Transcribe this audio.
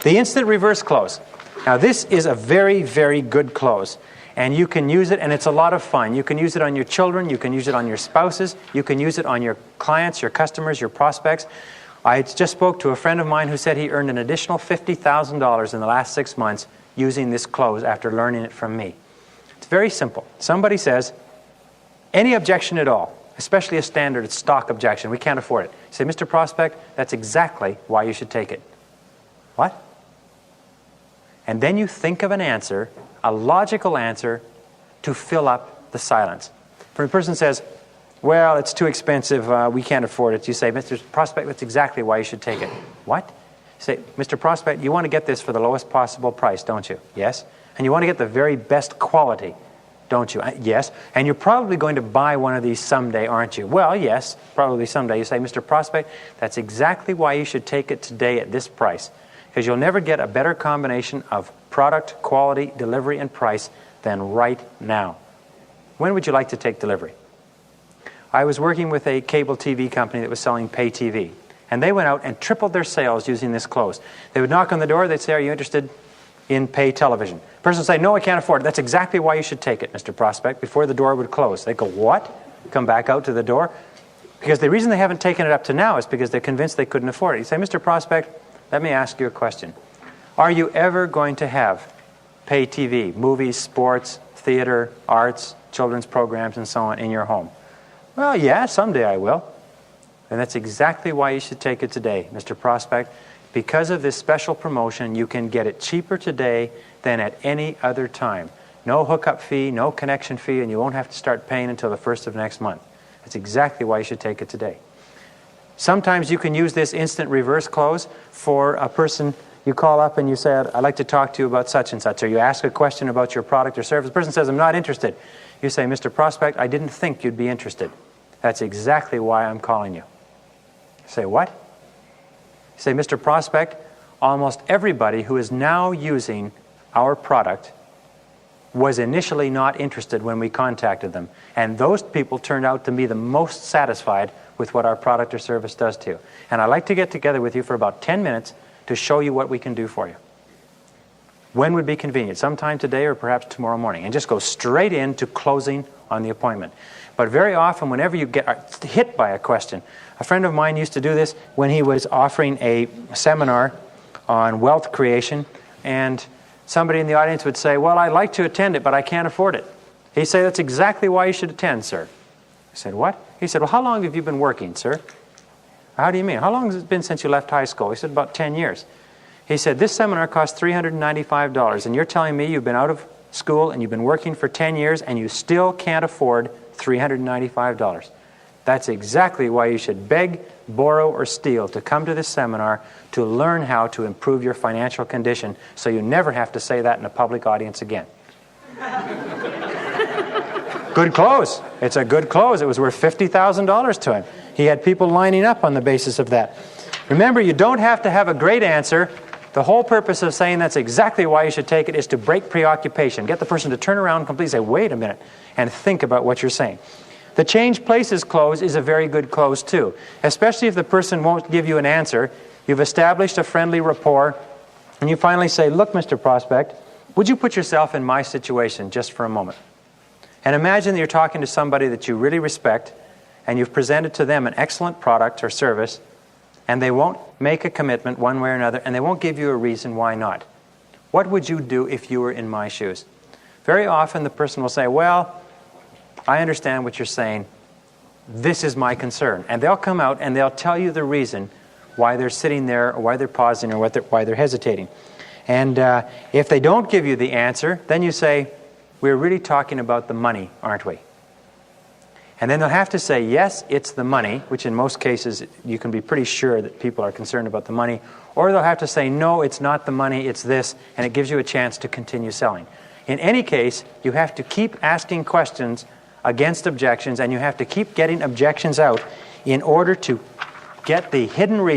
The instant reverse close. Now this is a very, very good close. And you can use it, and it's a lot of fun. You can use it on your children, you can use it on your spouses, you can use it on your clients, your customers, your prospects. I just spoke to a friend of mine who said he earned an additional $50,000 in the last 6 months using this close after learning it from me. It's very simple. Somebody says, any objection at all, especially a standard stock objection, we can't afford it. You say, Mr. Prospect, that's exactly why you should take it. What? And then you think of an answer, a logical answer, to fill up the silence. If a person says, well, it's too expensive, we can't afford it, you say, Mr. Prospect, that's exactly why you should take it. What? You say, Mr. Prospect, you want to get this for the lowest possible price, don't you? Yes. And you want to get the very best quality, don't you? Yes. And you're probably going to buy one of these someday, aren't you? Well, yes, probably someday. You say, Mr. Prospect, that's exactly why you should take it today at this price. Because you'll never get a better combination of product, quality, delivery, and price than right now. When would you like to take delivery? I was working with a cable TV company that was selling pay TV. And they went out and tripled their sales using this close. They would knock on the door, they'd say, are you interested in pay television? The person would say, no, I can't afford it. That's exactly why you should take it, Mr. Prospect, before the door would close. They'd go, what? Come back out to the door? Because the reason they haven't taken it up to now is because they're convinced they couldn't afford it. You say, Mr. Prospect, let me ask you a question. Are you ever going to have pay TV, movies, sports, theater, arts, children's programs, and so on in your home? Well, yeah, someday I will. And that's exactly why you should take it today, Mr. Prospect. Because of this special promotion, you can get it cheaper today than at any other time. No hookup fee, no connection fee, and you won't have to start paying until the 1st of next month. That's exactly why you should take it today. Sometimes you can use this instant reverse close for a person. You call up and you say, I'd like to talk to you about such and such. Or you ask a question about your product or service. The person says, I'm not interested. You say, Mr. Prospect, I didn't think you'd be interested. That's exactly why I'm calling you. You say, what? You say, Mr. Prospect, almost everybody who is now using our product was initially not interested when we contacted them. And those people turned out to be the most satisfied with what our product or service does to you. And I'd like to get together with you for about 10 minutes to show you what we can do for you. When would be convenient? Sometime today or perhaps tomorrow morning. And just go straight into closing on the appointment. But very often, whenever you get hit by a question, a friend of mine used to do this when he was offering a seminar on wealth creation, and somebody in the audience would say, well, I'd like to attend it, but I can't afford it. He'd say, that's exactly why you should attend, sir. I said, what? He said, well, how long have you been working, sir? How do you mean? How long has it been since you left high school? He said, about 10 years. He said, this seminar cost $395, and you're telling me you've been out of school and you've been working for 10 years and you still can't afford $395. That's exactly why you should beg, borrow, or steal to come to this seminar to learn how to improve your financial condition so you never have to say that in a public audience again. Good close. It's a good close. It was worth $50,000 to him. He had people lining up on the basis of that. Remember, you don't have to have a great answer. The whole purpose of saying that's exactly why you should take it is to break preoccupation. Get the person to turn around and completely say, wait a minute, and think about what you're saying. The change places close is a very good close too, especially if the person won't give you an answer. You've established a friendly rapport, and you finally say, look, Mr. Prospect, would you put yourself in my situation just for a moment? And imagine that you're talking to somebody that you really respect, and you've presented to them an excellent product or service, and they won't make a commitment one way or another, and they won't give you a reason why not. What would you do if you were in my shoes? Very often the person will say, well, I understand what you're saying. This is my concern. And they'll come out and they'll tell you the reason why they're sitting there, or why they're pausing, or why they're hesitating. And if they don't give you the answer, then you say, we're really talking about the money, aren't we? And then they'll have to say, yes, it's the money, which in most cases you can be pretty sure that people are concerned about the money. Or they'll have to say, no, it's not the money, it's this, and it gives you a chance to continue selling. In any case, you have to keep asking questions against objections, and you have to keep getting objections out in order to get the hidden reason